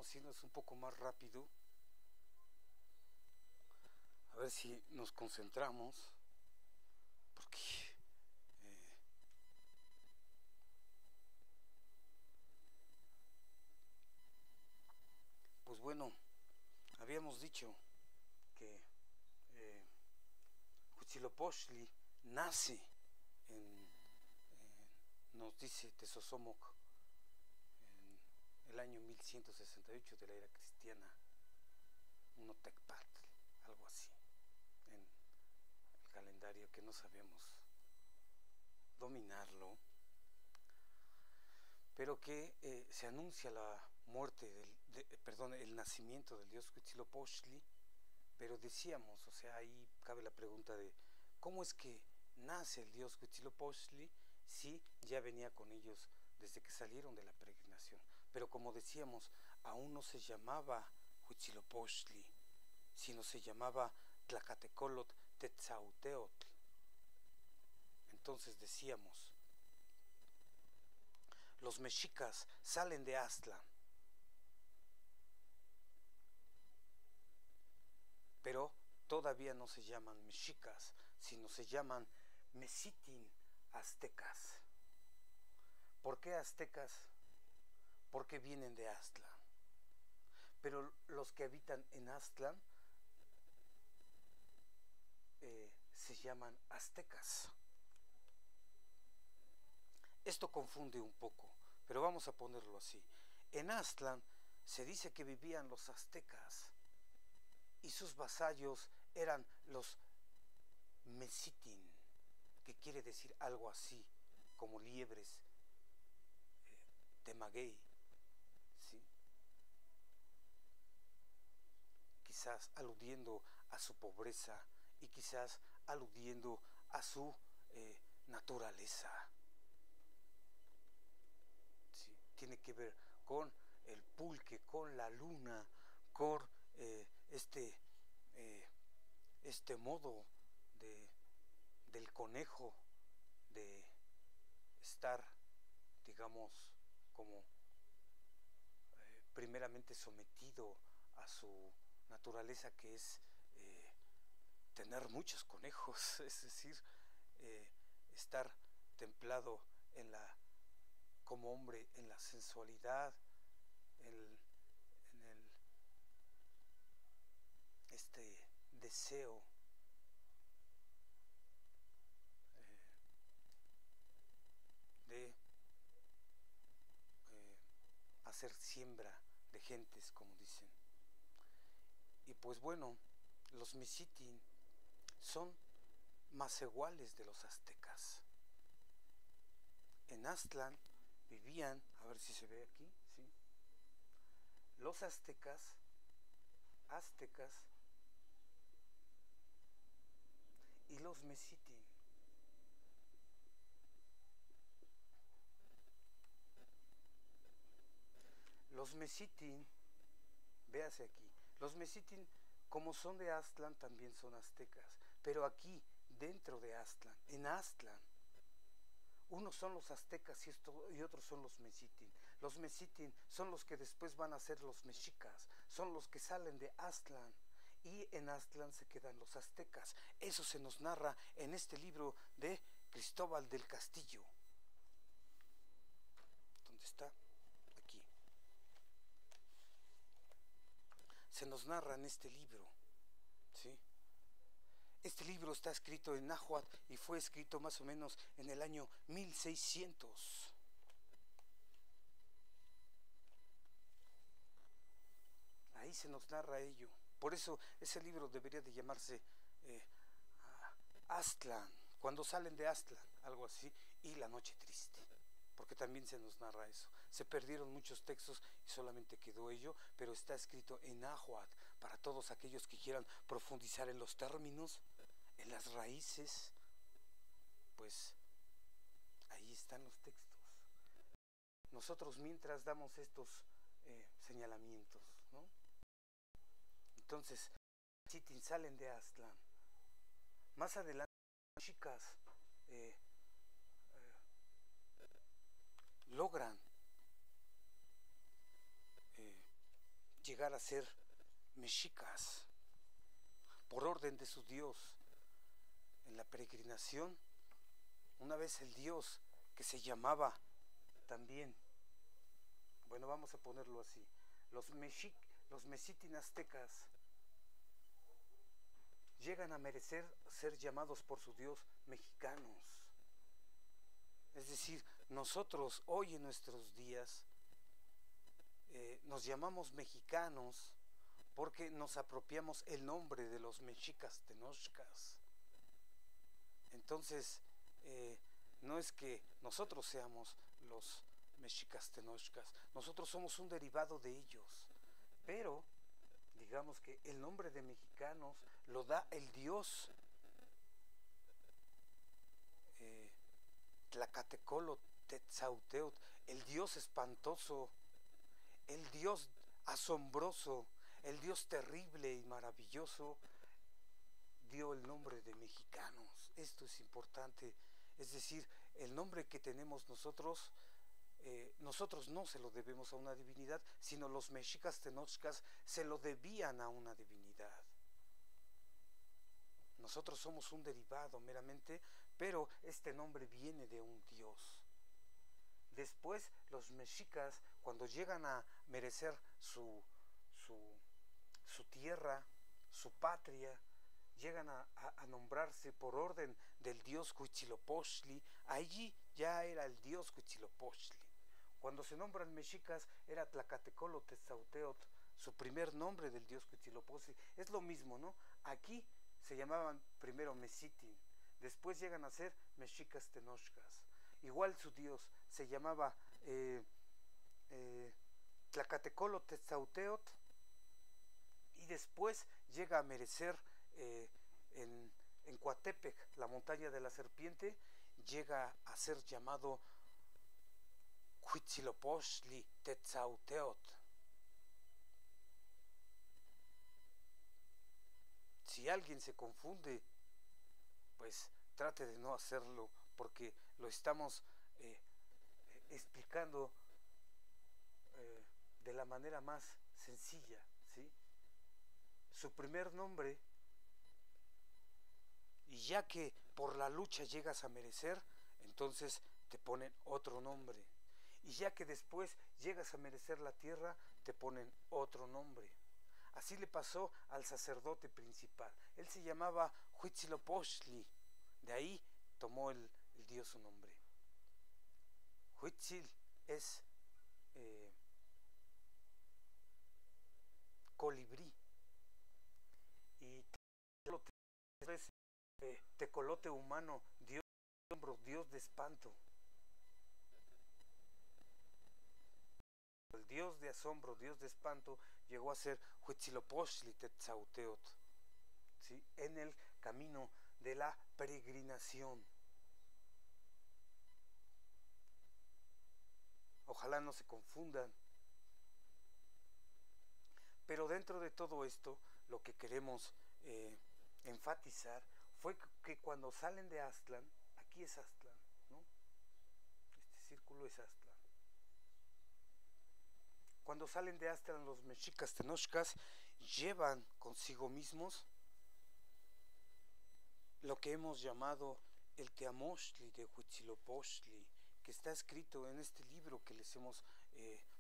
vamos irnos un poco más rápido. A ver si nos concentramos, porque pues bueno, habíamos dicho que Huitzilopochtli nace nos dice Tezosomoc en el año 1168 de la era cristiana, un Otecpatl, algo así, en el calendario que no sabemos dominarlo, pero que se anuncia la muerte, el nacimiento del dios Huitzilopochtli. Pero decíamos, o sea, ahí cabe la pregunta de ¿cómo es que nace el dios Huitzilopochtli si ya venía con ellos desde que salieron de la peregrinación? Pero como decíamos, aún no se llamaba Huitzilopochtli, sino se llamaba Tlacatecolot Tetzauteotl. Entonces decíamos, los mexicas salen de Aztlán, pero todavía no se llaman mexicas, sino se llaman Mexitin aztecas. ¿Por qué aztecas? Porque vienen de Aztlán. Pero los que habitan en Aztlán se llaman aztecas. Esto confunde un poco, pero vamos a ponerlo así. En Aztlán se dice que vivían los aztecas y sus vasallos eran los Mexitin, que quiere decir algo así como liebres de maguey, ¿sí? Quizás aludiendo a su pobreza y quizás aludiendo a su naturaleza. ¿Sí? Tiene que ver con el pulque, con la luna, con este modo del conejo de estar, digamos, como primeramente sometido a su naturaleza, que es tener muchos conejos, es decir, estar templado como hombre en la sensualidad, en este deseo de hacer siembra de gentes, como dicen. Y pues bueno, los Mexitin son macehuales de los aztecas. En Aztlán vivían, a ver si se ve aquí, ¿sí? Los aztecas y los Mexitin. Los Mexitin, véase aquí, los Mexitin, como son de Aztlán, también son aztecas, pero aquí, dentro de Aztlán, en Aztlán, unos son los aztecas y otros son los Mexitin. Los Mexitin son los que después van a ser los mexicas, son los que salen de Aztlán, y en Aztlán se quedan los aztecas. Eso se nos narra en este libro de Cristóbal del Castillo. ¿Dónde está? Aquí. Se nos narra en este libro, ¿sí? Este libro está escrito en náhuatl y fue escrito más o menos en el año 1600. Ahí se nos narra ello. Por eso ese libro debería de llamarse Aztlán, cuando salen de Aztlán, algo así, y La Noche Triste, porque también se nos narra eso. Se perdieron muchos textos y solamente quedó ello, pero está escrito en náhuatl para todos aquellos que quieran profundizar en los términos, en las raíces. Pues ahí están los textos. Nosotros mientras damos estos señalamientos, ¿no? Entonces, Mexitin salen de Aztlán. Más adelante, chicas logran llegar a ser mexicas por orden de su Dios. En la peregrinación, una vez el Dios que se llamaba también, bueno, vamos a ponerlo así, los mexitin aztecas llegan a merecer ser llamados por su Dios mexicanos. Es decir, nosotros hoy en nuestros días nos llamamos mexicanos porque nos apropiamos el nombre de los mexicas tenochcas. Entonces, no es que nosotros seamos los mexicas tenochcas, nosotros somos un derivado de ellos, pero digamos que el nombre de mexicanos lo da el Dios Tlacatecolo Tetzauteot, el Dios espantoso, el Dios asombroso, el Dios terrible y maravilloso, dio el nombre de mexicanos. Esto es importante, es decir, el nombre que tenemos nosotros, nosotros no se lo debemos a una divinidad, sino los mexicas tenochcas se lo debían a una divinidad. Nosotros somos un derivado meramente, pero este nombre viene de un Dios. Después los mexicas, cuando llegan a merecer su tierra, su patria, llegan a nombrarse por orden del dios Huitzilopochtli. Allí ya era el dios Huitzilopochtli. Cuando se nombran mexicas era Tlacatecolo Tetzauteot, su primer nombre del dios Huitzilopochtli. Es lo mismo, ¿no? Aquí se llamaban primero Mexitin, después llegan a ser mexicas tenochcas. Igual su dios se llamaba Tlacatecolo Tetzauteot, y después llega a merecer en Coatepec, la montaña de la serpiente, llega a ser llamado Huitzilopochtli Tetzauteot. Si alguien se confunde, pues trate de no hacerlo, porque lo estamos explicando de la manera más sencilla, ¿sí? Su primer nombre, y ya que por la lucha llegas a merecer, entonces te ponen otro nombre. Y ya que después llegas a merecer la tierra, te ponen otro nombre. Así le pasó al sacerdote principal. Él se llamaba Huitzilopochtli. De ahí tomó el dios su nombre. Huitzil es colibrí. Y es tecolote humano, Dios de asombro, Dios de espanto. El Dios de asombro, Dios de espanto, llegó a ser Huitzilopochtli Tetzauteot, ¿sí? En el camino de la peregrinación. Ojalá no se confundan. Pero dentro de todo esto, lo que queremos enfatizar fue que cuando salen de Aztlán, aquí es Aztlán, ¿no? Este círculo es Aztlán. Cuando salen de Aztlán los mexicas tenochcas llevan consigo mismos lo que hemos llamado el Teamochtli de Huitzilopochtli, que está escrito en este libro que les hemos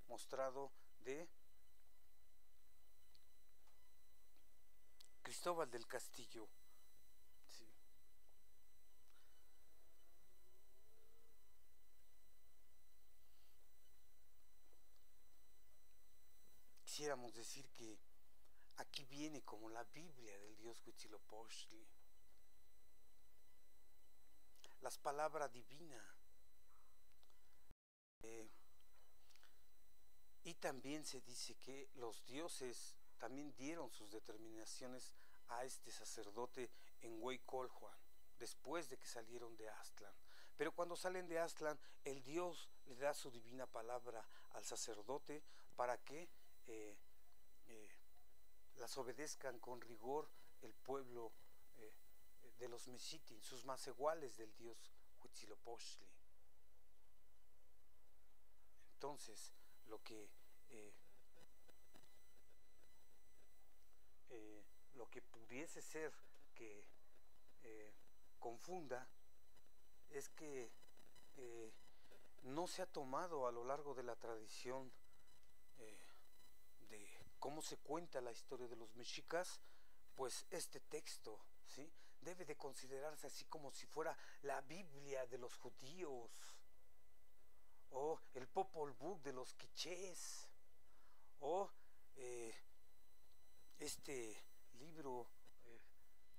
mostrado de Cristóbal del Castillo. Sí. Quisiéramos decir que aquí viene como la Biblia del dios Huitzilopochtli, las palabras divinas. Y también se dice que los dioses también dieron sus determinaciones a este sacerdote en Hueycolhuan, después de que salieron de Aztlán. Pero cuando salen de Aztlán, el Dios le da su divina palabra al sacerdote para que las obedezcan con rigor el pueblo de los mexitin, sus más iguales del dios Huitzilopochtli. Entonces, lo que lo que pudiese ser que confunda es que no se ha tomado a lo largo de la tradición de cómo se cuenta la historia de los mexicas, pues este texto, ¿sí?, debe de considerarse así como si fuera la Biblia de los judíos o el Popol Vuh de los quichés o este libro,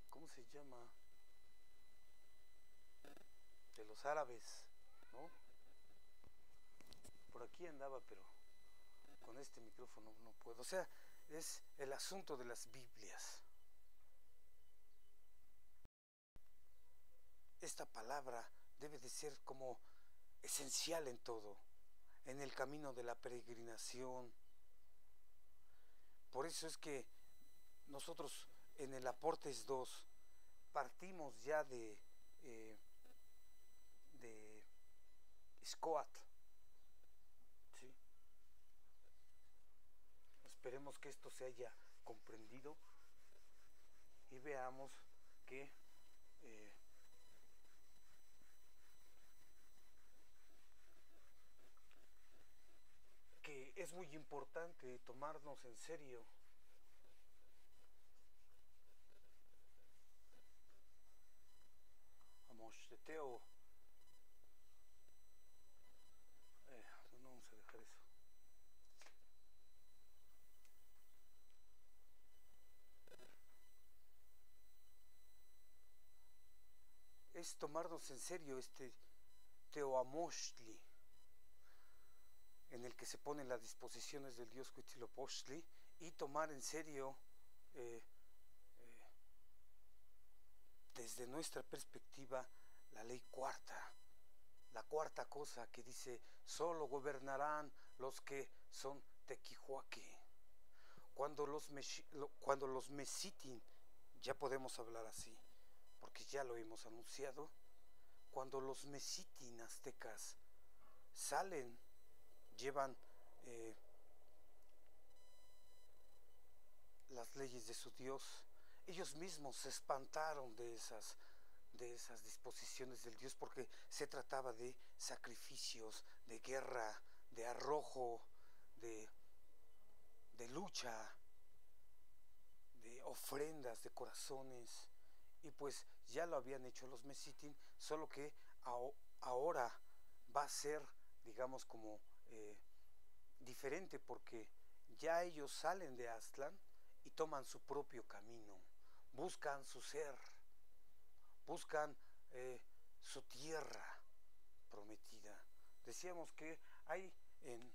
¿cómo se llama?, de los árabes, ¿no? Por aquí andaba, pero con este micrófono no puedo. O sea, es el asunto de las Biblias. Esta palabra debe de ser como esencial en todo, en el camino de la peregrinación. Por eso es que nosotros en el Aportes 2 partimos ya de Xcoatl, ¿sí? Esperemos que esto se haya comprendido y veamos que es muy importante tomarnos en serio Amosteteo. No vamos a dejar eso. Es tomarnos en serio este Teoamostli, en el que se ponen las disposiciones del dios Huitzilopochtli, y tomar en serio desde nuestra perspectiva la ley cuarta, la cuarta cosa que dice: solo gobernarán los que son tequihuaque. Cuando los mesitin, ya podemos hablar así, porque ya lo hemos anunciado, cuando los mesitin aztecas salen, llevan las leyes de su Dios, ellos mismos se espantaron de esas disposiciones del Dios, porque se trataba de sacrificios, de guerra, de arrojo, de lucha, de ofrendas, de corazones, y pues ya lo habían hecho los mesitin, solo que ahora va a ser, digamos, como diferente, porque ya ellos salen de Aztlán y toman su propio camino, buscan su ser, buscan su tierra prometida. Decíamos que hay en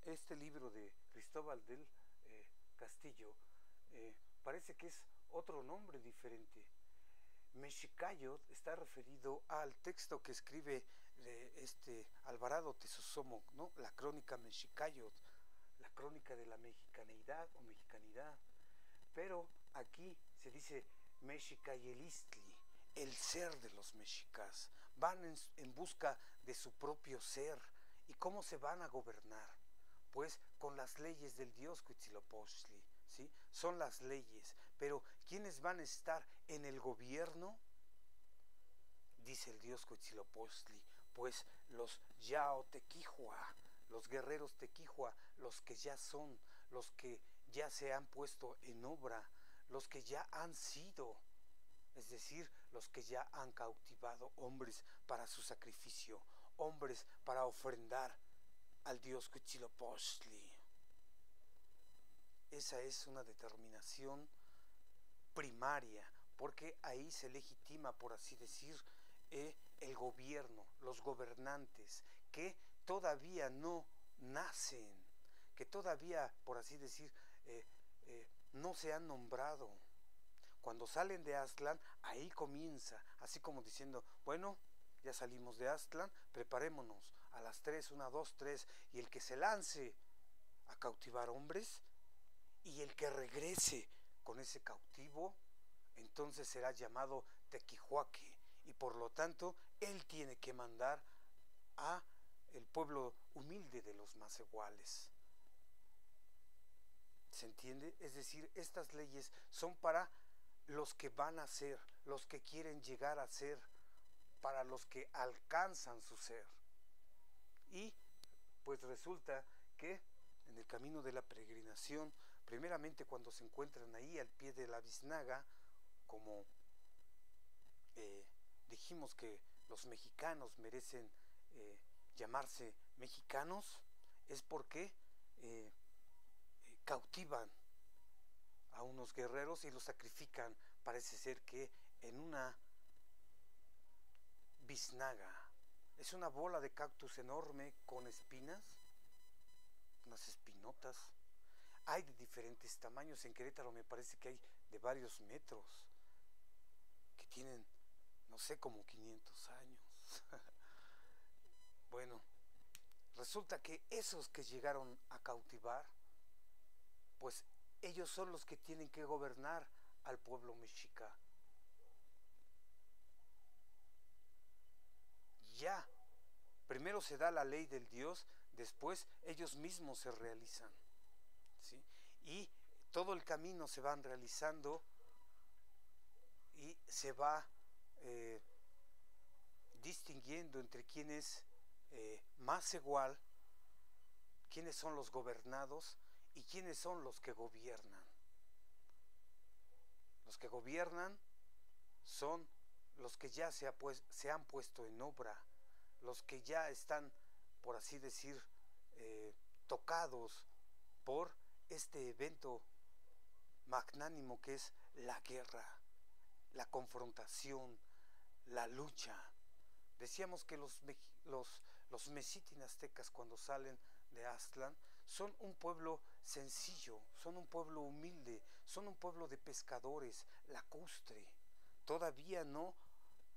este libro de Cristóbal del Castillo, parece que es otro nombre diferente. Mexicayot está referido al texto que escribe Alvarado Tesosomoc, ¿no?, la crónica Mexicayot, la crónica de la mexicaneidad o mexicanidad. Pero aquí se dice Mexicayelistli, el ser de los mexicas. Van en busca de su propio ser. ¿Y cómo se van a gobernar? Pues con las leyes del dios Huitzilopochtli, ¿sí? Son las leyes. Pero ¿quiénes van a estar en el gobierno? Dice el dios Huitzilopochtli, pues los Yao Tequihua, los guerreros Tequihua, los que ya son, los que ya se han puesto en obra, los que ya han sido, es decir, los que ya han cautivado hombres para su sacrificio, hombres para ofrendar al dios Huitzilopochtli. Esa es una determinación primaria, porque ahí se legitima, por así decir, el gobierno, los gobernantes, que todavía no nacen, que todavía, por así decir, no se han nombrado. Cuando salen de Aztlán, ahí comienza, así como diciendo: bueno, ya salimos de Aztlán, preparémonos, a las 3, 1, 2, 3, y el que se lance a cautivar hombres, y el que regrese con ese cautivo, entonces será llamado Tequihuaque, y por lo tanto él tiene que mandar a el pueblo humilde de los macehuales. ¿Se entiende? Es decir, estas leyes son para los que van a ser, los que quieren llegar a ser, para los que alcanzan su ser. Y pues resulta que en el camino de la peregrinación, primeramente cuando se encuentran ahí al pie de la biznaga, como dijimos que los mexicanos merecen llamarse mexicanos, es porque cautivan a unos guerreros y los sacrifican, parece ser que en una biznaga. Es una bola de cactus enorme con espinas, unas espinotas. Hay de diferentes tamaños. En Querétaro me parece que hay de varios metros, que tienen, no sé, como 500 años. Bueno, resulta que esos que llegaron a cautivar, pues ellos son los que tienen que gobernar al pueblo mexica. Ya, primero se da la ley del Dios, después ellos mismos se realizan, ¿sí? Y todo el camino se van realizando y se va distinguiendo entre quién es más igual, quiénes son los gobernados y quiénes son los que gobiernan. Los que gobiernan son los que ya se han puesto en obra, los que ya están, por así decir, tocados por este evento magnánimo que es la guerra, la confrontación, la lucha. Decíamos que los mexitin aztecas, cuando salen de Aztlán, son un pueblo sencillo, son un pueblo humilde, son un pueblo de pescadores, lacustre. Todavía no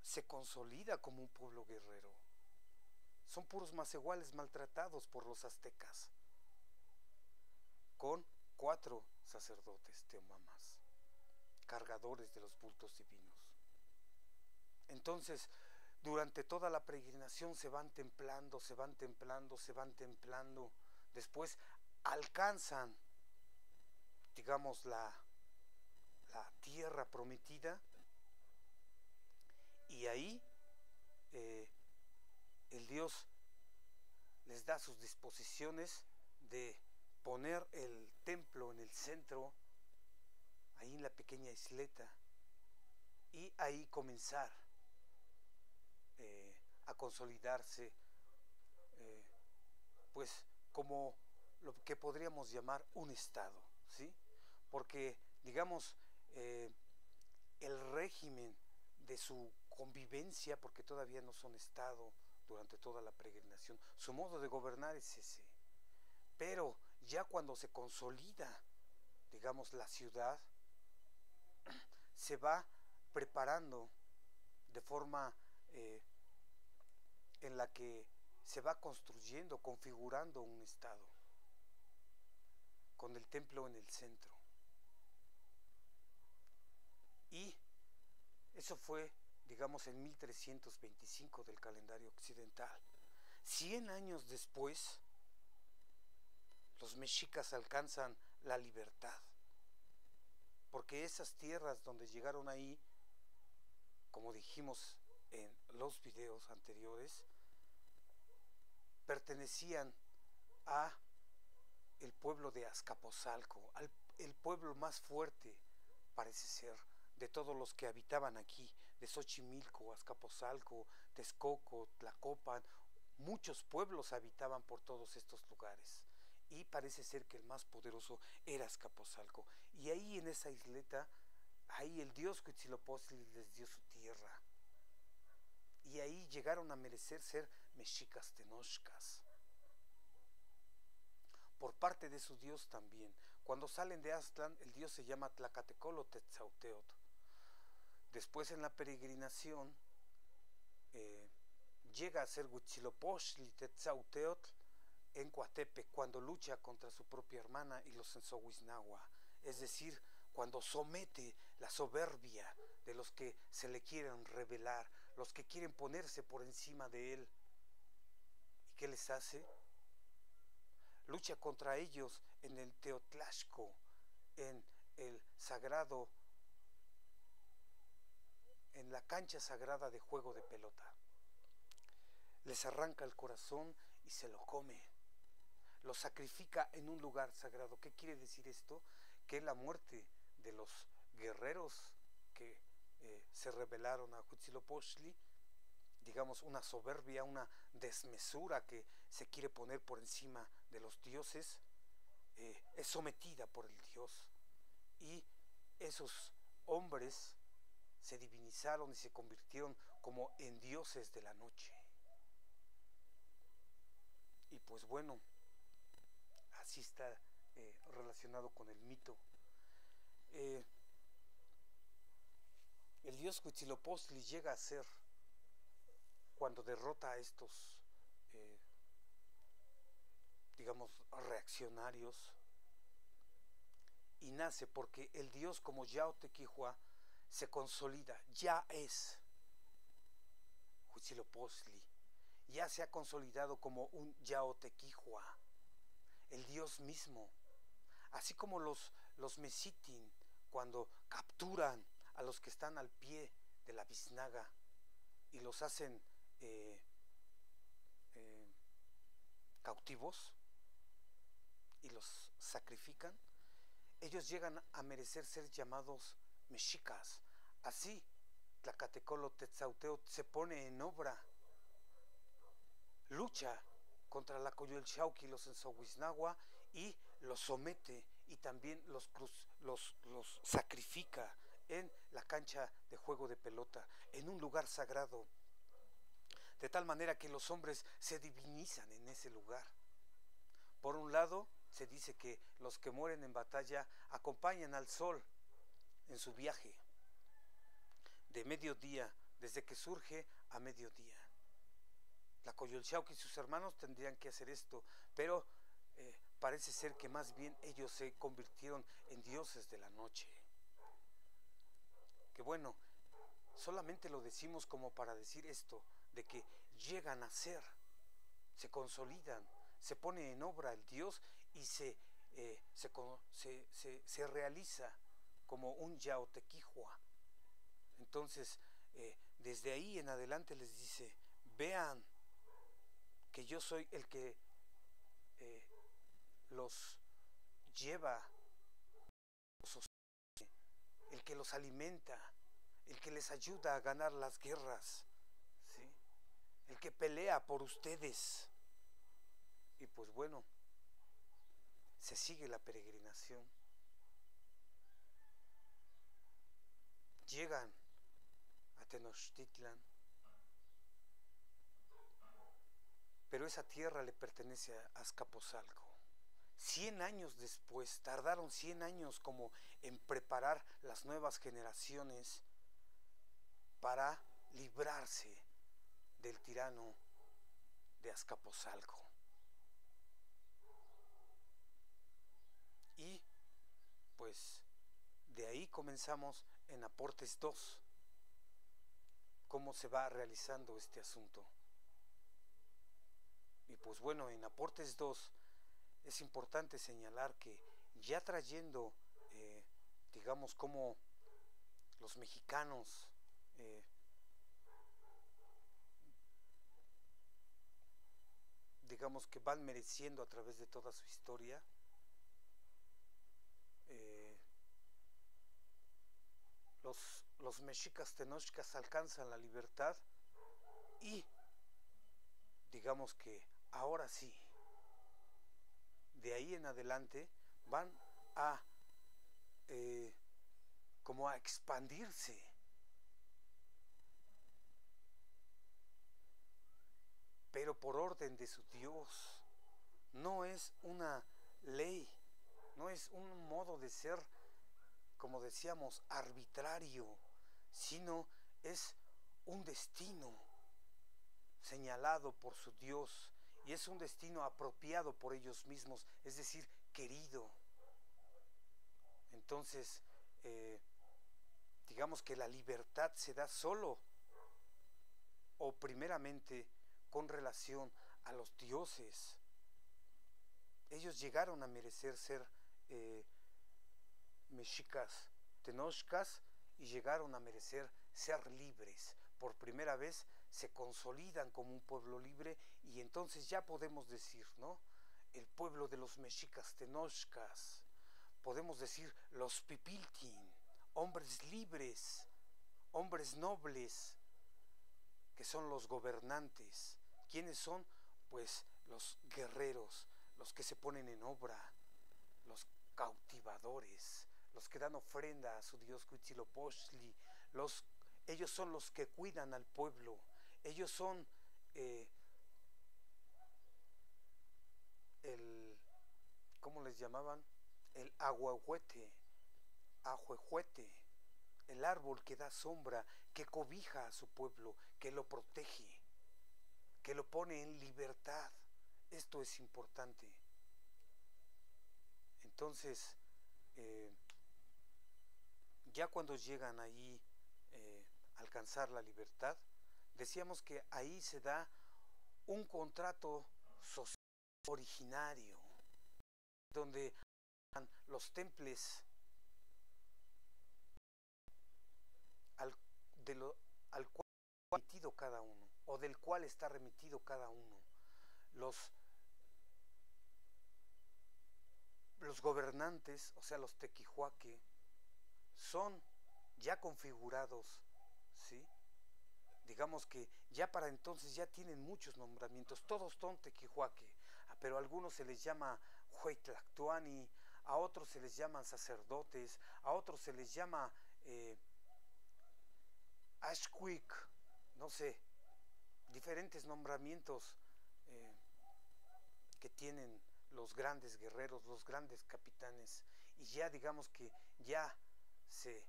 se consolida como un pueblo guerrero. Son puros macehuales maltratados por los aztecas, con 4 sacerdotes teomamas, cargadores de los bultos divinos. Entonces, durante toda la peregrinación se van templando, se van templando, se van templando. Después alcanzan, digamos, la tierra prometida, y ahí el Dios les da sus disposiciones de poner el templo en el centro, ahí en la pequeña isleta, y ahí comenzar a consolidarse, pues como lo que podríamos llamar un estado, ¿sí? Porque, digamos, el régimen de su convivencia, porque todavía no son estado durante toda la peregrinación, su modo de gobernar es ese. Pero ya cuando se consolida, digamos, la ciudad, se va preparando de forma en la que se va construyendo, configurando un estado, con el templo en el centro. Y eso fue, digamos, en 1325 del calendario occidental. 100 años después, los mexicas alcanzan la libertad, porque esas tierras donde llegaron ahí, como dijimos en los videos anteriores, pertenecían a el pueblo de Azcapotzalco, el pueblo más fuerte, parece ser, de todos los que habitaban aquí, de Xochimilco, Azcapotzalco, Texcoco, Tlacopan. Muchos pueblos habitaban por todos estos lugares, y parece ser que el más poderoso era Azcapotzalco. Y ahí en esa isleta, ahí el dios Huitzilopochtli les dio su tierra, y ahí llegaron a merecer ser mexicas tenochcas, por parte de su dios también. Cuando salen de Aztlán, el dios se llama Tlacatecolo-Tetzauteotl. Después, en la peregrinación, llega a ser Huitzilopochtli-Tetzauteotl en Coatepec, cuando lucha contra su propia hermana y los Sensohuiznahua, es decir, cuando somete la soberbia de los que se le quieren rebelar, los que quieren ponerse por encima de él. ¿Y qué les hace? Lucha contra ellos en el Teotlachco, en el sagrado, en la cancha sagrada de juego de pelota. Les arranca el corazón y se lo come. Lo sacrifica en un lugar sagrado. ¿Qué quiere decir esto? Que la muerte de los guerreros que se rebelaron a Huitzilopochtli, digamos una soberbia, una desmesura que se quiere poner por encima de los dioses, es sometida por el Dios. Y esos hombres se divinizaron y se convirtieron como en dioses de la noche. Y pues bueno, así está relacionado con el mito. El dios Huitzilopochtli llega a ser, cuando derrota a estos, digamos, reaccionarios, y nace porque el dios como Yaotequihua se consolida, ya es Huitzilopochtli, ya se ha consolidado como un Yaotequihua, el dios mismo. Así como los Mexitin, cuando capturan a los que están al pie de la biznaga y los hacen cautivos y los sacrifican, ellos llegan a merecer ser llamados mexicas. Así Tlacatecolo Tetzauteo se pone en obra, lucha contra la Coyolxauhqui y los Ensohuiznagua y los somete, y también los sacrifica en la cancha de juego de pelota, en un lugar sagrado, de tal manera que los hombres se divinizan en ese lugar. Por un lado, se dice que los que mueren en batalla acompañan al sol en su viaje de mediodía, desde que surge a mediodía. La Coyolxauhqui y sus hermanos tendrían que hacer esto, pero parece ser que más bien ellos se convirtieron en dioses de la noche. Que bueno, solamente lo decimos como para decir esto, de que llegan a ser, se consolidan, se pone en obra el Dios y se realiza como un Yaotequihua. Entonces, desde ahí en adelante les dice, vean que yo soy el que los lleva, los sostiene, el que los alimenta, el que les ayuda a ganar las guerras, ¿sí? El que pelea por ustedes. Y pues bueno, se sigue la peregrinación. Llegan a Tenochtitlan, pero esa tierra le pertenece a Azcapotzalco. 100 años después, tardaron 100 años como en preparar las nuevas generaciones para librarse del tirano de Azcapotzalco. Y pues de ahí comenzamos en Aportes 2, cómo se va realizando este asunto. Y pues bueno, en Aportes 2 es importante señalar que ya trayendo, digamos, como los mexicanos digamos que van mereciendo a través de toda su historia, los mexicas tenochcas alcanzan la libertad y digamos que ahora sí, de ahí en adelante van a como a expandirse, pero por orden de su Dios. No es una ley, no es un modo de ser, como decíamos, arbitrario, sino es un destino señalado por su Dios, y es un destino apropiado por ellos mismos, es decir, querido. Entonces, digamos que la libertad se da solo o primeramente con relación a los dioses. Ellos llegaron a merecer ser mexicas tenochcas y llegaron a merecer ser libres. Por primera vez se consolidan como un pueblo libre y entonces ya podemos decir, ¿no? El pueblo de los mexicas tenochcas. Podemos decir los pipiltin, hombres libres, hombres nobles, que son los gobernantes. ¿Quiénes son? Pues los guerreros, los que se ponen en obra, los cautivadores, los que dan ofrenda a su dios Huitzilopochtli, ellos son los que cuidan al pueblo, ellos son ¿cómo les llamaban? El ahuehuete, el árbol que da sombra, que cobija a su pueblo, que lo protege, que lo pone en libertad. Esto es importante. Entonces, ya cuando llegan ahí a alcanzar la libertad, decíamos que ahí se da un contrato social originario, donde los temples al cual está remitido cada uno, o del cual está remitido cada uno. Los gobernantes, o sea, los tequihuaque, son ya configurados, ¿sí? Digamos que ya para entonces ya tienen muchos nombramientos, todos son tequihuaque, pero a algunos se les llama huitlactuani, a otros se les llaman sacerdotes, a otros se les llama ashquic, no sé, diferentes nombramientos que tienen los grandes guerreros, los grandes capitanes, y ya digamos que ya se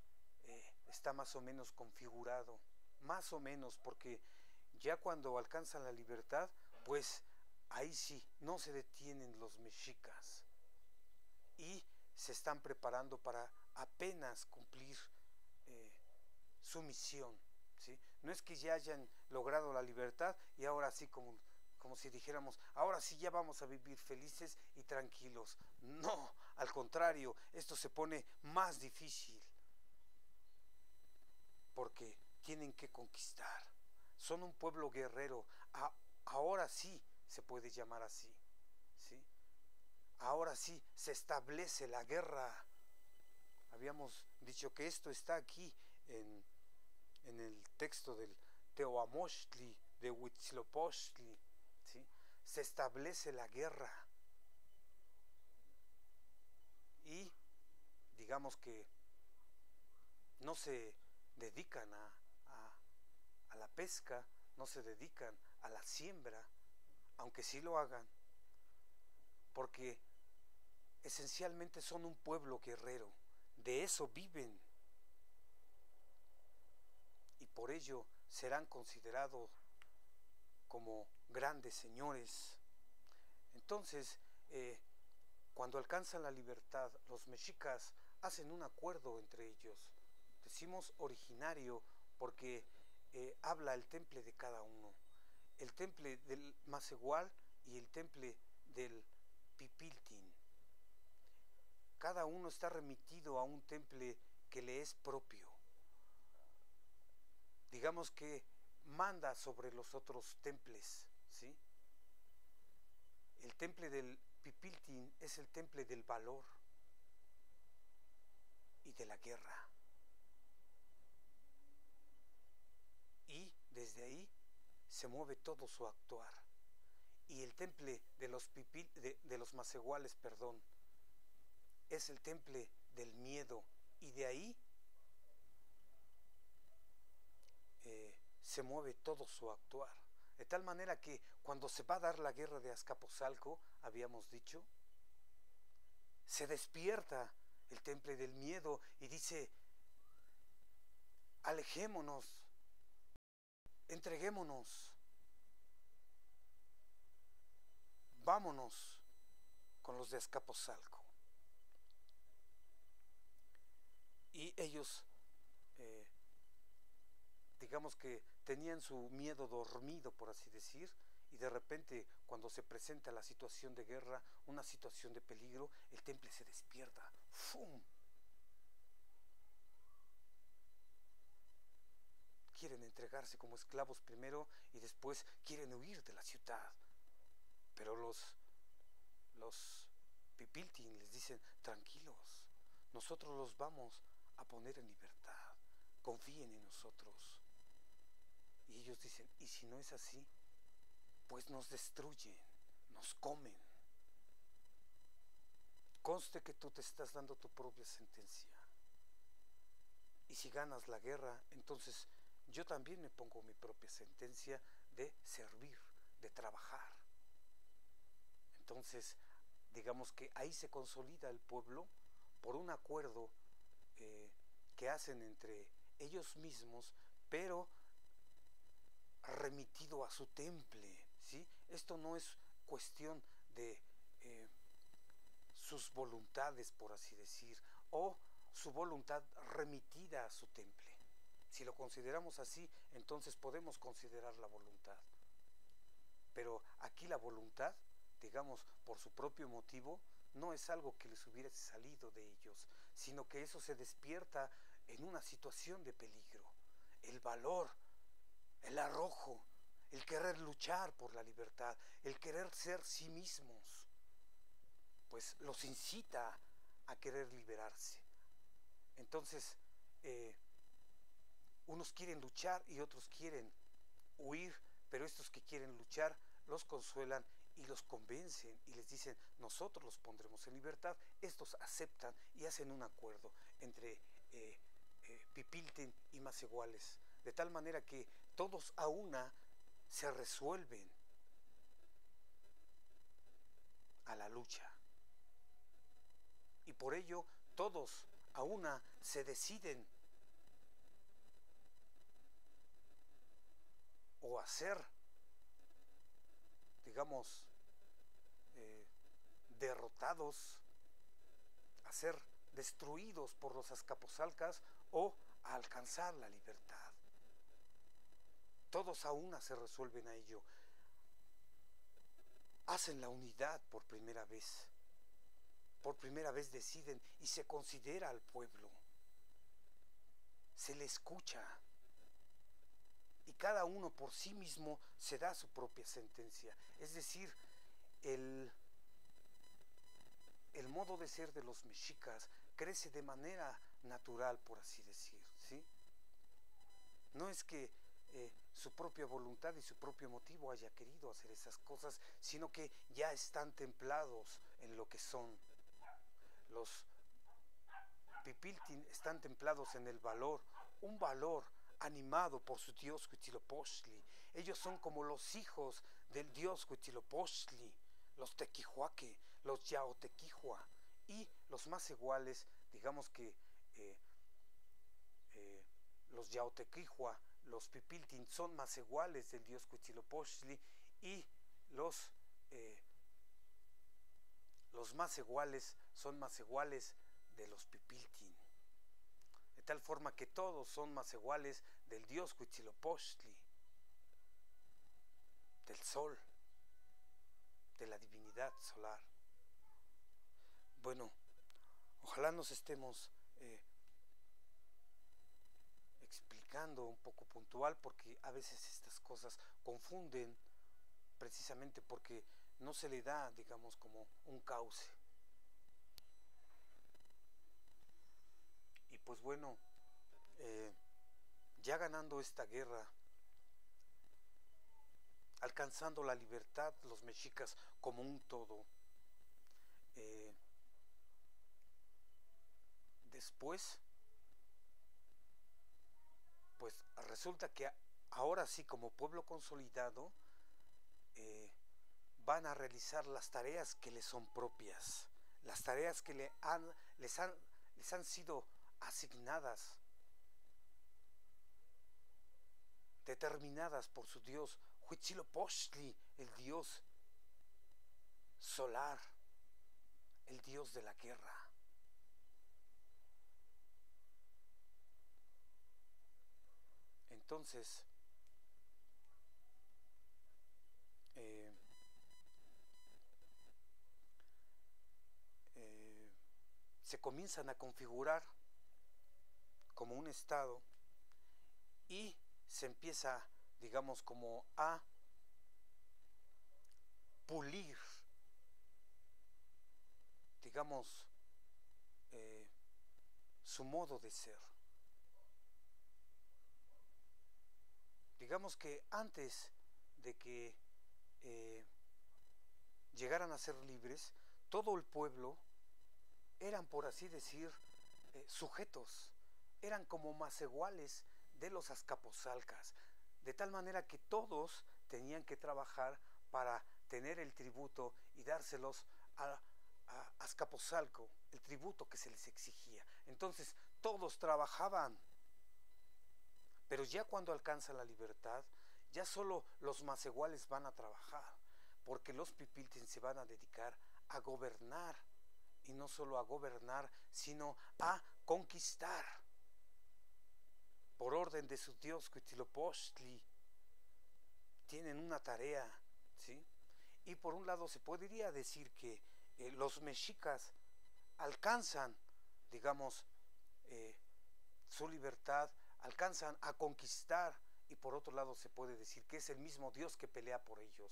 está más o menos configurado, más o menos, porque ya cuando alcanzan la libertad, pues ahí sí, no se detienen los mexicas y se están preparando para apenas cumplir su misión, ¿sí? No es que ya hayan logrado la libertad y ahora sí como si dijéramos, ahora sí ya vamos a vivir felices y tranquilos. No, al contrario, esto se pone más difícil porque tienen que conquistar. Son un pueblo guerrero. Ahora sí se puede llamar así, ¿sí? Ahora sí se establece la guerra. Habíamos dicho que esto está aquí en el texto del Teoamochtli, de Huitzilopochtli, ¿sí? Se establece la guerra y digamos que no se dedican a la pesca, no se dedican a la siembra, aunque sí lo hagan, porque esencialmente son un pueblo guerrero, de eso viven, y por ello serán considerados como grandes señores. Entonces, cuando alcanzan la libertad, los mexicas hacen un acuerdo entre ellos. Decimos originario porque habla el temple de cada uno. El temple del Macehual y el temple del Pipiltin. Cada uno está remitido a un temple que le es propio. Digamos que manda sobre los otros temples, ¿sí? El temple del Pipiltin es el temple del valor y de la guerra. Y desde ahí se mueve todo su actuar. Y el temple de los macehuales, perdón, es el temple del miedo, y de ahí se mueve todo su actuar. De tal manera que cuando se va a dar la guerra de Azcapotzalco, habíamos dicho, se despierta el temple del miedo y dice, alejémonos, entreguémonos, vámonos con los de Azcapotzalco. Y ellos, digamos que tenían su miedo dormido, por así decir, y de repente cuando se presenta la situación de guerra, una situación de peligro, el temple se despierta, ¡fum! quieren entregarse como esclavos primero y después quieren huir de la ciudad. Pero los Pipiltin les dicen, tranquilos, nosotros los vamos a poner en libertad, confíen en nosotros. Y ellos dicen, ¿y si no es así? Pues nos destruyen, nos comen. Conste que tú te estás dando tu propia sentencia. Y si ganas la guerra, entonces yo también me pongo mi propia sentencia de servir, de trabajar. Entonces, digamos que ahí se consolida el pueblo por un acuerdo que hacen entre ellos mismos, pero remitido a su temple, ¿sí? Esto no es cuestión de sus voluntades, por así decir, o su voluntad remitida a su temple. Si lo consideramos así, entonces podemos considerar la voluntad. Pero aquí la voluntad, digamos, por su propio motivo, no es algo que les hubiera salido de ellos, sino que eso se despierta en una situación de peligro. El valor, el arrojo, el querer luchar por la libertad, el querer ser sí mismos, pues los incita a querer liberarse. Entonces, unos quieren luchar y otros quieren huir, pero estos que quieren luchar los consuelan y los convencen y les dicen, nosotros los pondremos en libertad. Estos aceptan y hacen un acuerdo entre Pipiltin y Maseguales, de tal manera que todos a una se resuelven a la lucha. Y por ello todos a una se deciden o a ser, digamos, derrotados, a ser destruidos por los Azcapotzalcas o a alcanzar la libertad. Todos a una se resuelven a ello. Hacen la unidad por primera vez. Por primera vez deciden y se considera al pueblo. Se le escucha. Y cada uno por sí mismo se da su propia sentencia. Es decir, el modo de ser de los mexicas crece de manera natural, por así decir, ¿sí? No es que su propia voluntad y su propio motivo haya querido hacer esas cosas, sino que ya están templados en lo que son. Los Pipiltin están templados en el valor, un valor animado por su dios Huitzilopochtli. Ellos son como los hijos del dios Huitzilopochtli, los Tequihuaque, los Yaotequihua, y los Maseguales, digamos que los Yaotequihua, los Pipiltin son Maseguales del dios Huitzilopochtli, y los Maseguales son Maseguales de los Pipiltin. De tal forma que todos son Maseguales del dios Huitzilopochtli, del sol, de la divinidad solar. Bueno, ojalá nos estemos explicando un poco puntual, porque a veces estas cosas confunden, precisamente porque no se le da, digamos, como un cauce. Y pues bueno, ya ganando esta guerra, alcanzando la libertad, los mexicas como un todo, después, pues resulta que ahora sí, como pueblo consolidado, van a realizar las tareas que les son propias, las tareas que les han sido asignadas, determinadas por su dios Huitzilopochtli, el dios solar, el dios de la guerra. Entonces, se comienzan a configurar como un estado y se empieza, digamos, como a pulir, digamos, su modo de ser. Digamos que antes de que llegaran a ser libres, todo el pueblo eran, por así decir, sujetos, eran como maseguales de los azcapotzalcas, de tal manera que todos tenían que trabajar para tener el tributo y dárselos a Azcapotzalco, el tributo que se les exigía. Entonces todos trabajaban, pero ya cuando alcanza la libertad, ya solo los maseguales van a trabajar, porque los pipiltin se van a dedicar a gobernar, y no solo a gobernar, sino a conquistar. Por orden de su dios Huitzilopochtli, tienen una tarea, ¿sí? Y por un lado se podría decir que los mexicas alcanzan, digamos, su libertad, alcanzan a conquistar, y por otro lado se puede decir que es el mismo Dios que pelea por ellos.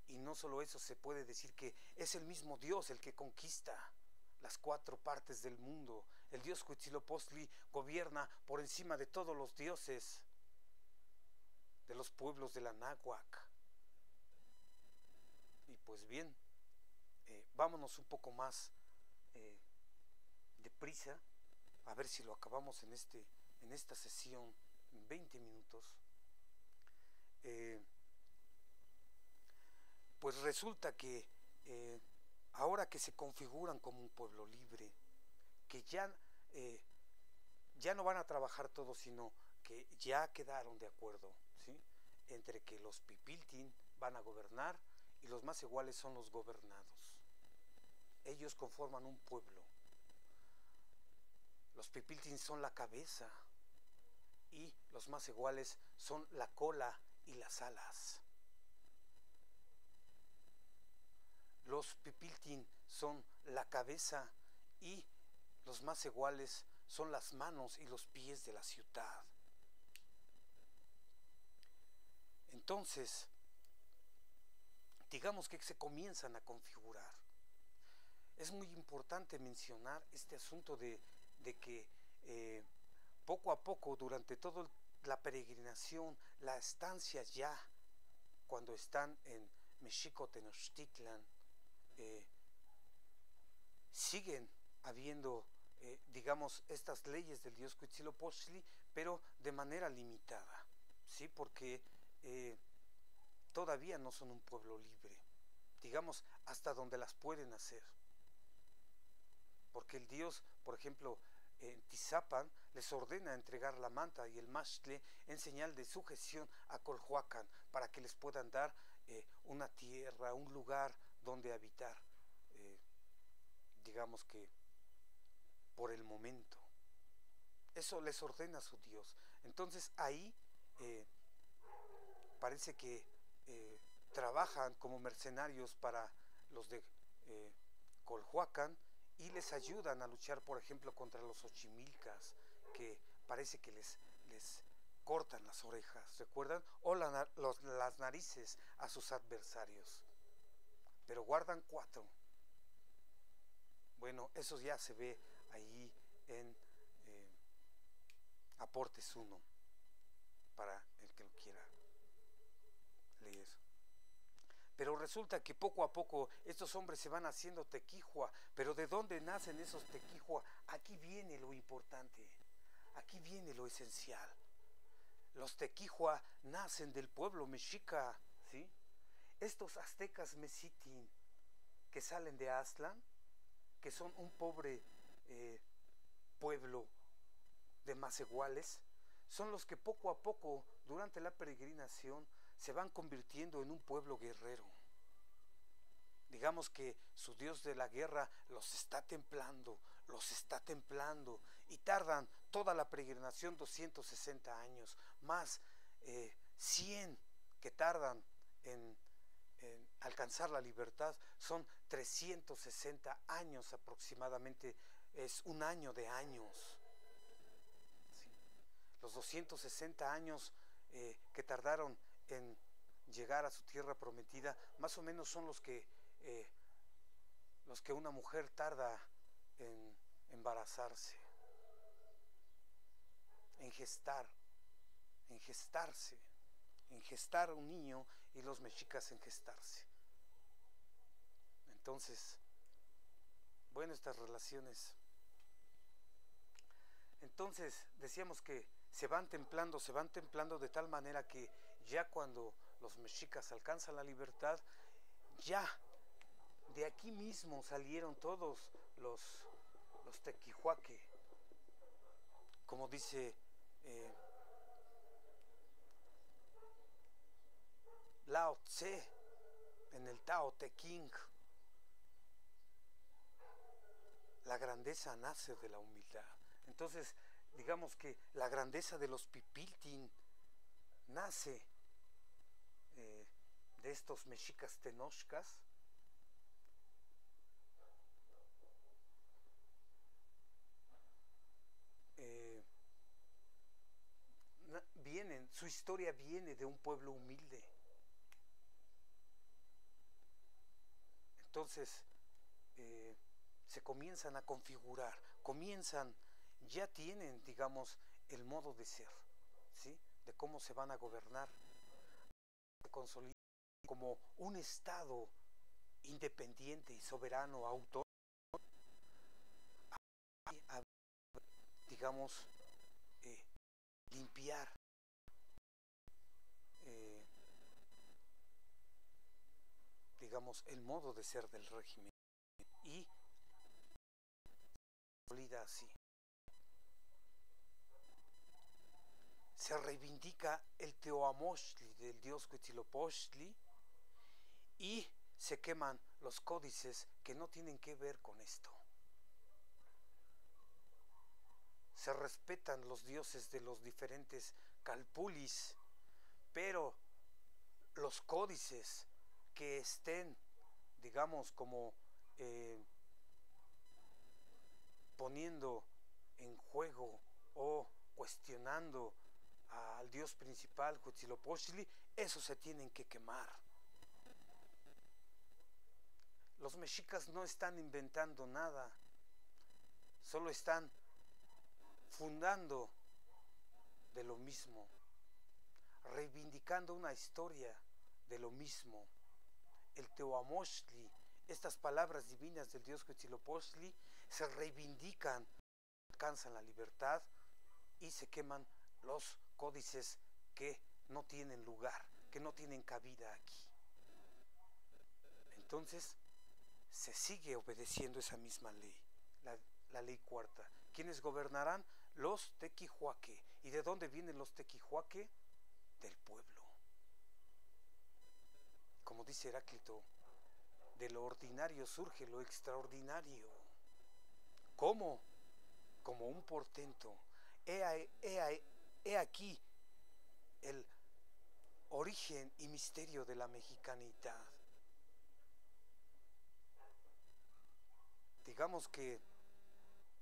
Y no solo eso, se puede decir que es el mismo Dios el que conquista las 4 partes del mundo. El dios Huitzilopochtli gobierna por encima de todos los dioses de los pueblos de la náhuac. Y pues bien, vámonos un poco más deprisa, a ver si lo acabamos en esta sesión en 20 minutos. Pues resulta que ahora que se configuran como un pueblo libre, que ya no van a trabajar todos, sino que ya quedaron de acuerdo, ¿sí?, entre que los pipiltin van a gobernar y los maseguales son los gobernados. Ellos conforman un pueblo. Los pipiltin son la cabeza y los maseguales son la cola y las alas. Los pipiltin son la cabeza y los maseguales son las manos y los pies de la ciudad. Entonces, digamos que se comienzan a configurar. Es muy importante mencionar este asunto de que poco a poco, durante toda la peregrinación, la estancia ya, cuando están en Mexico Tenochtitlan, siguen habiendo, digamos, estas leyes del dios Huitzilopochtli, pero de manera limitada, ¿sí? Porque todavía no son un pueblo libre, digamos, hasta donde las pueden hacer. Porque el dios, por ejemplo, en Tizapan les ordena entregar la manta y el maxtle en señal de sujeción a Colhuacan, para que les puedan dar una tierra, un lugar donde habitar, digamos que por el momento. Eso les ordena su dios. Entonces ahí parece que trabajan como mercenarios para los de Colhuacan, y les ayudan a luchar, por ejemplo, contra los Xochimilcas, que parece que les cortan las orejas, ¿recuerdan? O las narices a sus adversarios, pero guardan 4. Bueno, eso ya se ve ahí en Aportes 1, para el que lo quiera leer. Pero resulta que poco a poco estos hombres se van haciendo tequihua. Pero ¿de dónde nacen esos tequihua? Aquí viene lo importante, aquí viene lo esencial. Los tequihua nacen del pueblo mexica, ¿sí? Estos aztecas mexitin que salen de Aztlán, que son un pobre pueblo de maseguales, son los que poco a poco, durante la peregrinación, se van convirtiendo en un pueblo guerrero. Digamos que su dios de la guerra los está templando, y tardan toda la peregrinación 260 años, más 100 que tardan en alcanzar la libertad, son 360 años aproximadamente, es un año de años. Sí. Los 260 años que tardaron en llegar a su tierra prometida, más o menos son los que una mujer tarda en embarazarse, en gestar un niño, y los mexicas en gestarse. Entonces, bueno, estas relaciones. Entonces, decíamos que se van templando de tal manera que ya cuando los mexicas alcanzan la libertad, ya de aquí mismo salieron todos los tequihuaque, como dice Lao Tse en el Tao Te Ching. La grandeza nace de la humildad. Entonces, digamos que la grandeza de los pipiltin nace de estos mexicas tenochcas, su historia viene de un pueblo humilde. Entonces, se comienzan a configurar, ya tienen, digamos, el modo de ser, ¿sí? De cómo se van a gobernar, se consolidan como un estado independiente y soberano, autónomo, digamos, limpiar digamos, el modo de ser del régimen, y consolida así. Se reivindica el Teoamochtli del dios Huitzilopochtli, y se queman los códices que no tienen que ver con esto. Se respetan los dioses de los diferentes calpulis, pero los códices que estén, digamos, como poniendo en juego o cuestionando al dios principal, Huitzilopochtli, esos se tienen que quemar. Los mexicas no están inventando nada, solo están fundando de lo mismo, reivindicando una historia de lo mismo. El Teoamochtli, estas palabras divinas del dios Huitzilopochtli, se reivindican, alcanzan la libertad, y se queman los códices que no tienen lugar, que no tienen cabida aquí. Entonces, se sigue obedeciendo esa misma ley, la ley cuarta. ¿Quiénes gobernarán? Los tequihuaque. ¿Y de dónde vienen los tequihuaque? Del pueblo. Como dice Heráclito, de lo ordinario surge lo extraordinario. ¿Cómo? Como un portento. He aquí el origen y misterio de la mexicanidad. Digamos que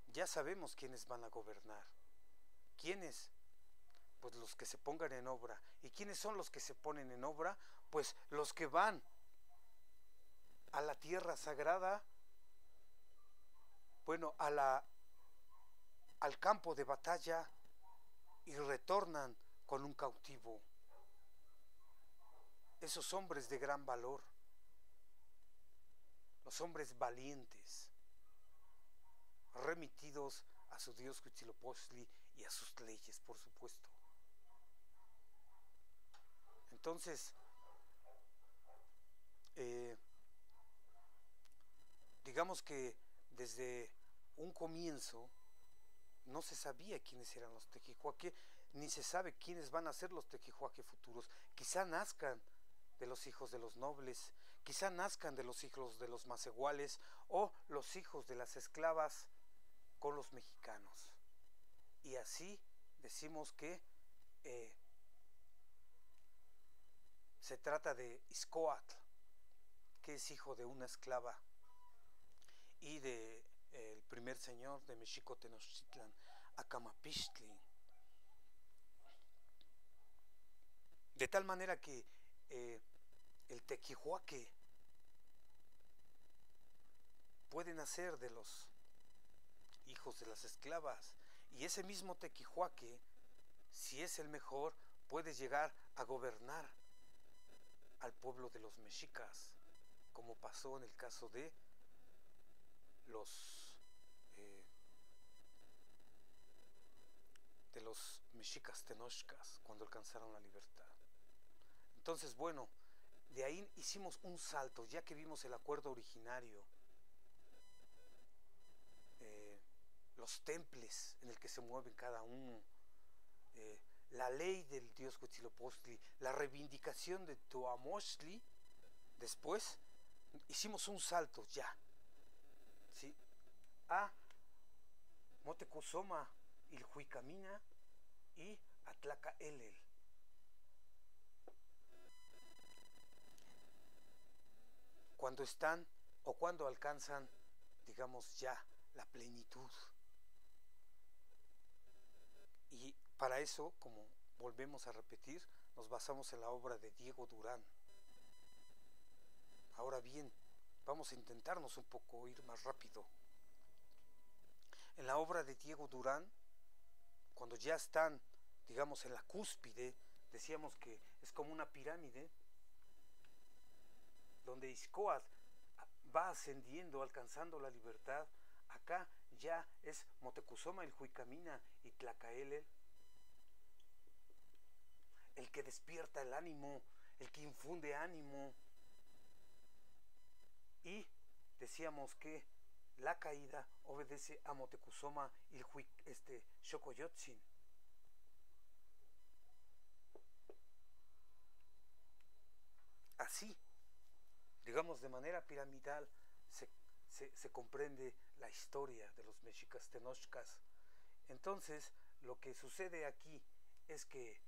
ya sabemos quiénes van a gobernar. ¿Quiénes? Pues los que se pongan en obra. ¿Y quiénes son los que se ponen en obra? Pues los que van a la tierra sagrada, bueno, al campo de batalla, y retornan con un cautivo. Esos hombres de gran valor, los hombres valientes, remitidos a su dios Huitzilopochtli y a sus leyes, por supuesto. Entonces, digamos que desde un comienzo no se sabía quiénes eran los tequihuaque, ni se sabe quiénes van a ser los tequihuaque futuros. Quizá nazcan de los hijos de los nobles, quizá nazcan de los hijos de los macehuales, o los hijos de las esclavas con los mexicanos. Y así decimos que se trata de Ixcoatl, que es hijo de una esclava, y de el primer señor de Mexico Tenochtitlan, Acamapixtli. De tal manera que el Tequihuaque puede nacer de los hijos de las esclavas, y ese mismo Tequihuaque, si es el mejor, puede llegar a gobernar al pueblo de los mexicas, como pasó en el caso de los mexicas tenochcas cuando alcanzaron la libertad. Entonces, bueno, de ahí hicimos un salto, ya que vimos el acuerdo originario, los temples en el que se mueven cada uno, la ley del dios Huitzilopochtli, la reivindicación de Tuamochtli. Después hicimos un salto ya, ¿sí?, a Motecuzoma Ilhuicamina y a Tlacaelel. Cuando están o cuando alcanzan, digamos, ya la plenitud. Y para eso, como volvemos a repetir, nos basamos en la obra de Diego Durán. Ahora bien, vamos a intentarnos un poco ir más rápido. En la obra de Diego Durán, cuando ya están, digamos, en la cúspide, decíamos que es como una pirámide, donde Ixcoatl va ascendiendo, alcanzando la libertad. Acá ya es Motecuzoma Ilhuicamina y Tlacaelel el que despierta el ánimo, el que infunde ánimo. Y decíamos que la caída obedece a Motecuzoma Xocoyotzin. Así, digamos, de manera piramidal se comprende la historia de los mexicas tenochcas. Entonces, lo que sucede aquí es que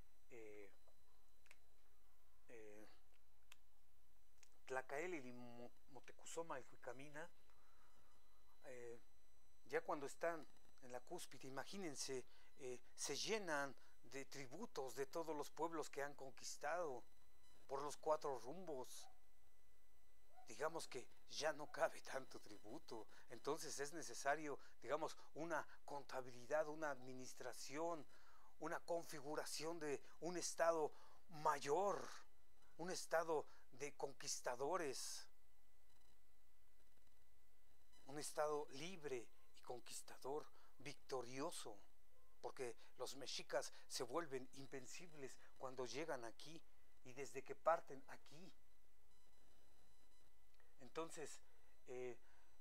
Tlacaelel y Motecuzoma Ilhuicamina, ya cuando están en la cúspide, imagínense, se llenan de tributos de todos los pueblos que han conquistado por los 4 rumbos. Digamos que ya no cabe tanto tributo, entonces es necesario, digamos, una contabilidad, una administración, una configuración de un estado mayor, un estado de conquistadores, un estado libre y conquistador, victorioso, porque los mexicas se vuelven invencibles cuando llegan aquí y desde que parten aquí. Entonces,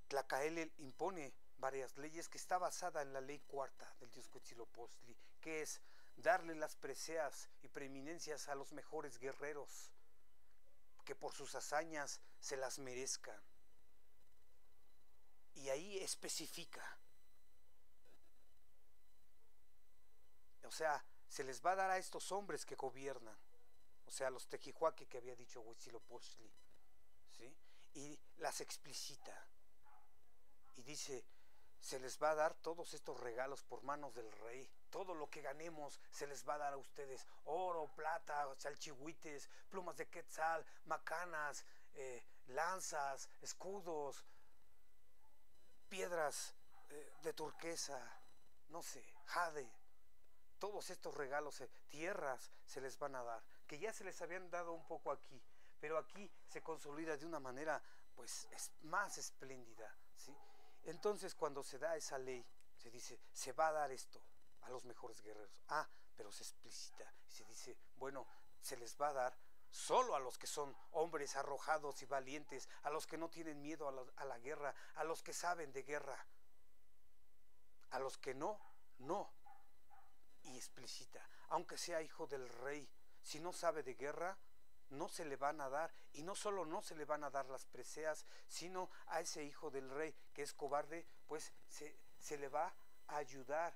Tlacaelel impone varias leyes que está basada en la ley cuarta del dios Huitzilopochtli, que es darle las preseas y preeminencias a los mejores guerreros, que por sus hazañas se las merezcan. Y ahí especifica, o sea, se les va a dar a estos hombres que gobiernan, o sea, los Tequihuaque que había dicho Huitzilopochtli, ¿sí?, y las explicita y dice: se les va a dar todos estos regalos por manos del rey, todo lo que ganemos se les va a dar a ustedes: oro, plata, chalchihuites, plumas de quetzal, macanas, lanzas, escudos, piedras de turquesa, no sé, jade. Todos estos regalos, tierras se les van a dar, que ya se les habían dado un poco aquí, pero aquí se consolida de una manera pues más espléndida, ¿sí? Entonces, cuando se da esa ley, se dice: se va a dar esto a los mejores guerreros. Pero se explicita y se dice: bueno, se les va a dar solo a los que son hombres arrojados y valientes, a los que no tienen miedo a la guerra, a los que saben de guerra. A los que no, no. Y explicita: aunque sea hijo del rey, si no sabe de guerra, no se le van a dar. Y no solo no se le van a dar las preseas, sino a ese hijo del rey que es cobarde, pues se le va a ayudar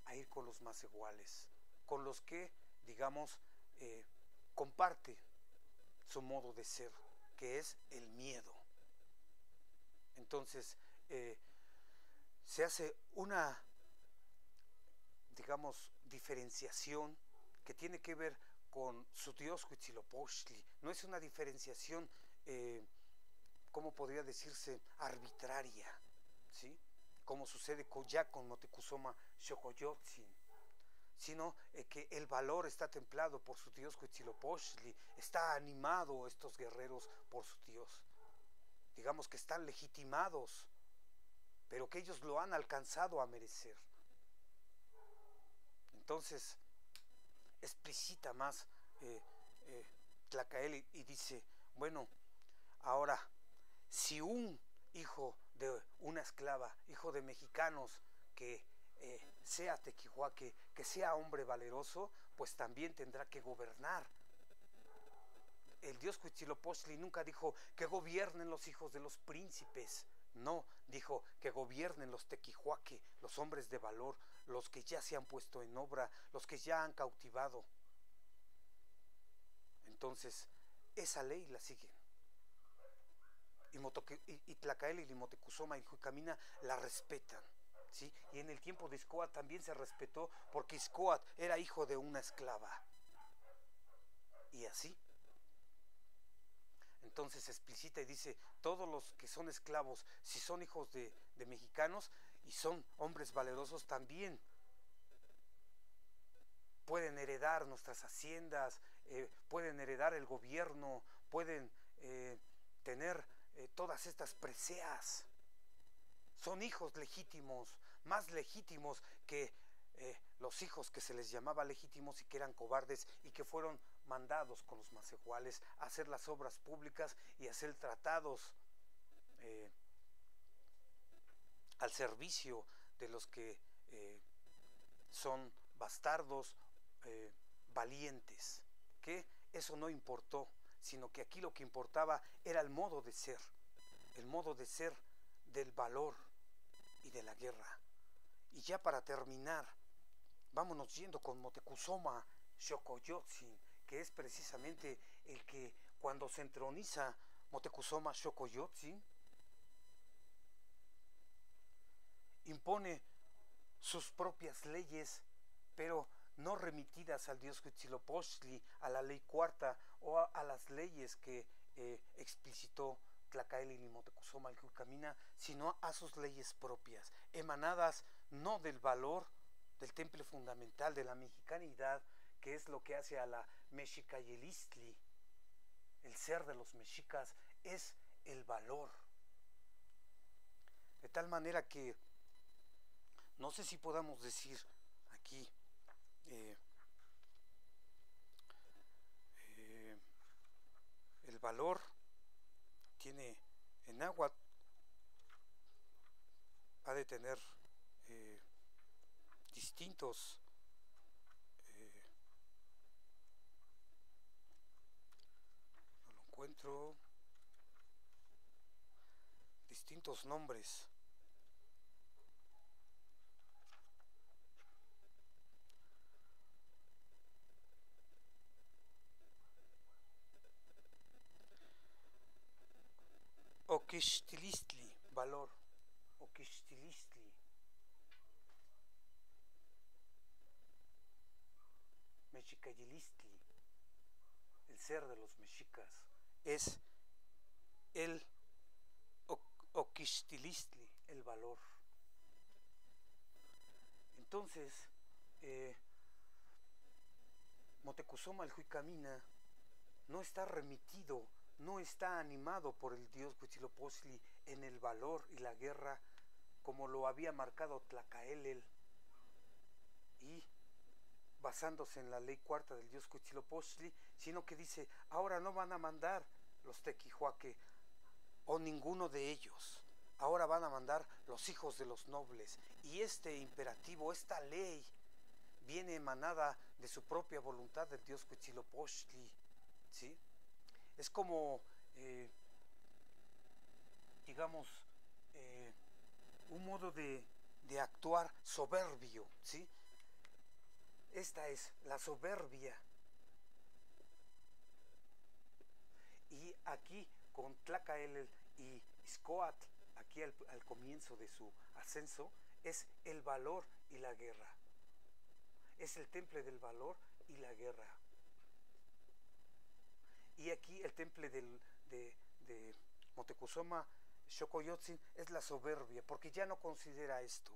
a ir con los más iguales, con los que, digamos, comparte su modo de ser, que es el miedo. Entonces, se hace una, digamos, diferenciación que tiene que ver con su dios Huitzilopochtli. No es una diferenciación, ¿cómo podría decirse?, arbitraria, ¿sí?, como sucede ya con Moctezuma Xocoyotzin, sino que el valor está templado por su dios Huitzilopochtli, está animado estos guerreros por su dios. Digamos que están legitimados, pero que ellos lo han alcanzado a merecer. Entonces, explicita más Tlacael y dice, bueno, ahora, si un hijo de una esclava, hijo de mexicanos, que sea tequihuaque, que sea hombre valeroso, pues también tendrá que gobernar. El dios Huitzilopochtli nunca dijo que gobiernen los hijos de los príncipes. No, dijo que gobiernen los tequihuaque, los hombres de valor, los que ya se han puesto en obra, los que ya han cautivado. Entonces, esa ley la siguen. Y Tlacael y Moctezuma y Juicamina la respetan, ¿sí? Y en el tiempo de Ixcoatl también se respetó, porque Ixcoatl era hijo de una esclava. Y así. Entonces explicita y dice, todos los que son esclavos, si son hijos de mexicanos y son hombres valerosos, también pueden heredar nuestras haciendas, pueden heredar el gobierno, pueden tener todas estas preseas. Son hijos legítimos, más legítimos que los hijos que se les llamaba legítimos y que eran cobardes y que fueron mandados con los macehuales a hacer las obras públicas y a hacer tratados al servicio de los que son bastardos, valientes. Que eso no importó, sino que aquí lo que importaba era el modo de ser del valor y de la guerra. Y ya para terminar, vámonos yendo con Moctezuma Xocoyotzin, que es precisamente el que cuando se entroniza Moctezuma Xocoyotzin, impone sus propias leyes, pero no remitidas al dios Huitzilopochtli, a la ley cuarta o a las leyes que explicitó Tlacael y Moctezuma Juicamina, sino a sus leyes propias, emanadas no del valor del temple fundamental de la mexicanidad, que es lo que hace a la Mexicayelistli. El ser de los mexicas es el valor. De tal manera que no sé si podamos decir aquí el valor tiene en náhuatl, ha de tener distintos no lo encuentro, distintos nombres. Oquixtilistli, valor, Oquixtilistli, Mexicayelistli, el ser de los mexicas, es el Oquixtilistli, el valor. Entonces, Moctezuma el Juicamina no está remitido, no está animado por el dios Huitzilopochtli en el valor y la guerra como lo había marcado Tlacaelel, y basándose en la ley cuarta del dios Huitzilopochtli, sino que dice, ahora no van a mandar los tequihuaque o ninguno de ellos, ahora van a mandar los hijos de los nobles, y este imperativo, esta ley, viene emanada de su propia voluntad del dios Huitzilopochtli, ¿sí? Es como, digamos, un modo de actuar soberbio, ¿sí? Esta es la soberbia. Y aquí con Tlacael y Ixcoatl, aquí al comienzo de su ascenso, es el valor y la guerra. Es el temple del valor y la guerra. Y aquí el temple de Moctezuma Xocoyotzin es la soberbia, porque ya no considera esto.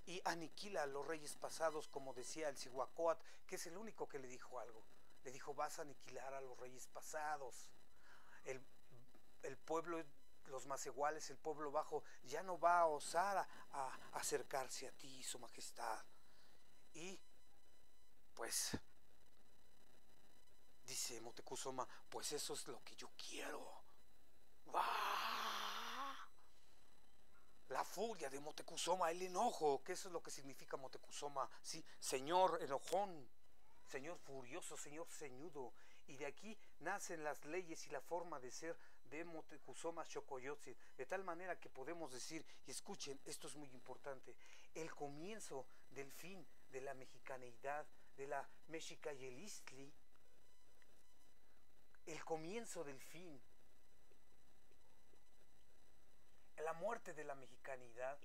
Y aniquila a los reyes pasados, como decía el Cihuacóatl, que es el único que le dijo algo. Le dijo, vas a aniquilar a los reyes pasados. El pueblo, los macehuales, el pueblo bajo, ya no va a osar a acercarse a ti, su majestad. Y pues dice Moctezuma, pues eso es lo que yo quiero. ¡Wah! La furia de Moctezuma, el enojo, que eso es lo que significa Moctezuma, ¿sí? Señor enojón, Señor furioso, Señor ceñudo. Y de aquí nacen las leyes y la forma de ser de Moctezuma Xocoyotzin, de tal manera que podemos decir, y escuchen, esto es muy importante, el comienzo del fin de la mexicaneidad, de la mexicayelistli, el comienzo del fin, la muerte de la mexicanidad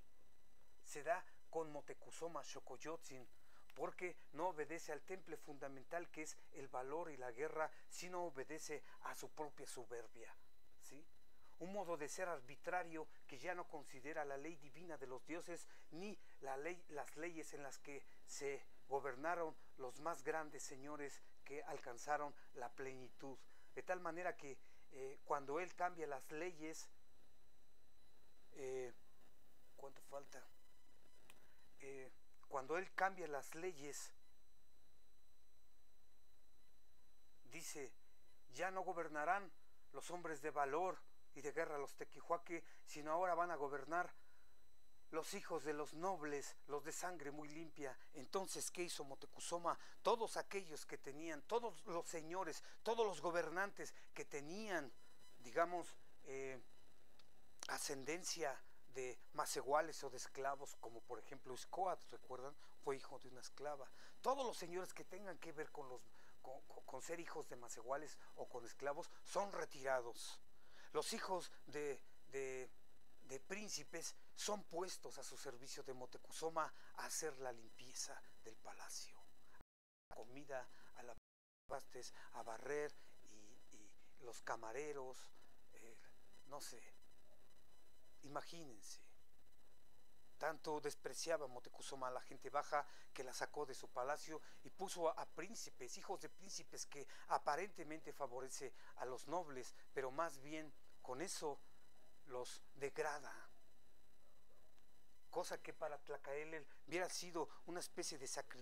se da con Moctezuma Xocoyotzin, porque no obedece al temple fundamental que es el valor y la guerra, sino obedece a su propia soberbia, ¿sí? Un modo de ser arbitrario que ya no considera la ley divina de los dioses ni las leyes en las que se gobernaron los más grandes señores que alcanzaron la plenitud. De tal manera que cuando él cambia las leyes, ¿cuánto falta? Cuando él cambia las leyes, dice, ya no gobernarán los hombres de valor y de guerra, los tequihuaque, sino ahora van a gobernar los hijos de los nobles, los de sangre muy limpia. Entonces, ¿qué hizo Moctezuma? Todos aquellos que tenían, todos los señores, todos los gobernantes que tenían, digamos, ascendencia de macehuales o de esclavos, como por ejemplo Xcoatl, ¿recuerdan? Fue hijo de una esclava. Todos los señores que tengan que ver con ser hijos de macehuales o con esclavos son retirados. Los hijos de príncipes son puestos a su servicio de Moctezuma a hacer la limpieza del palacio, a la comida, a la pastes, a barrer y los camareros, no sé. Imagínense, tanto despreciaba Moctezuma a la gente baja que la sacó de su palacio y puso a príncipes, hijos de príncipes, que aparentemente favorece a los nobles, pero más bien con eso los degrada. Cosa que para Tlacaelel hubiera sido una especie de sacrificio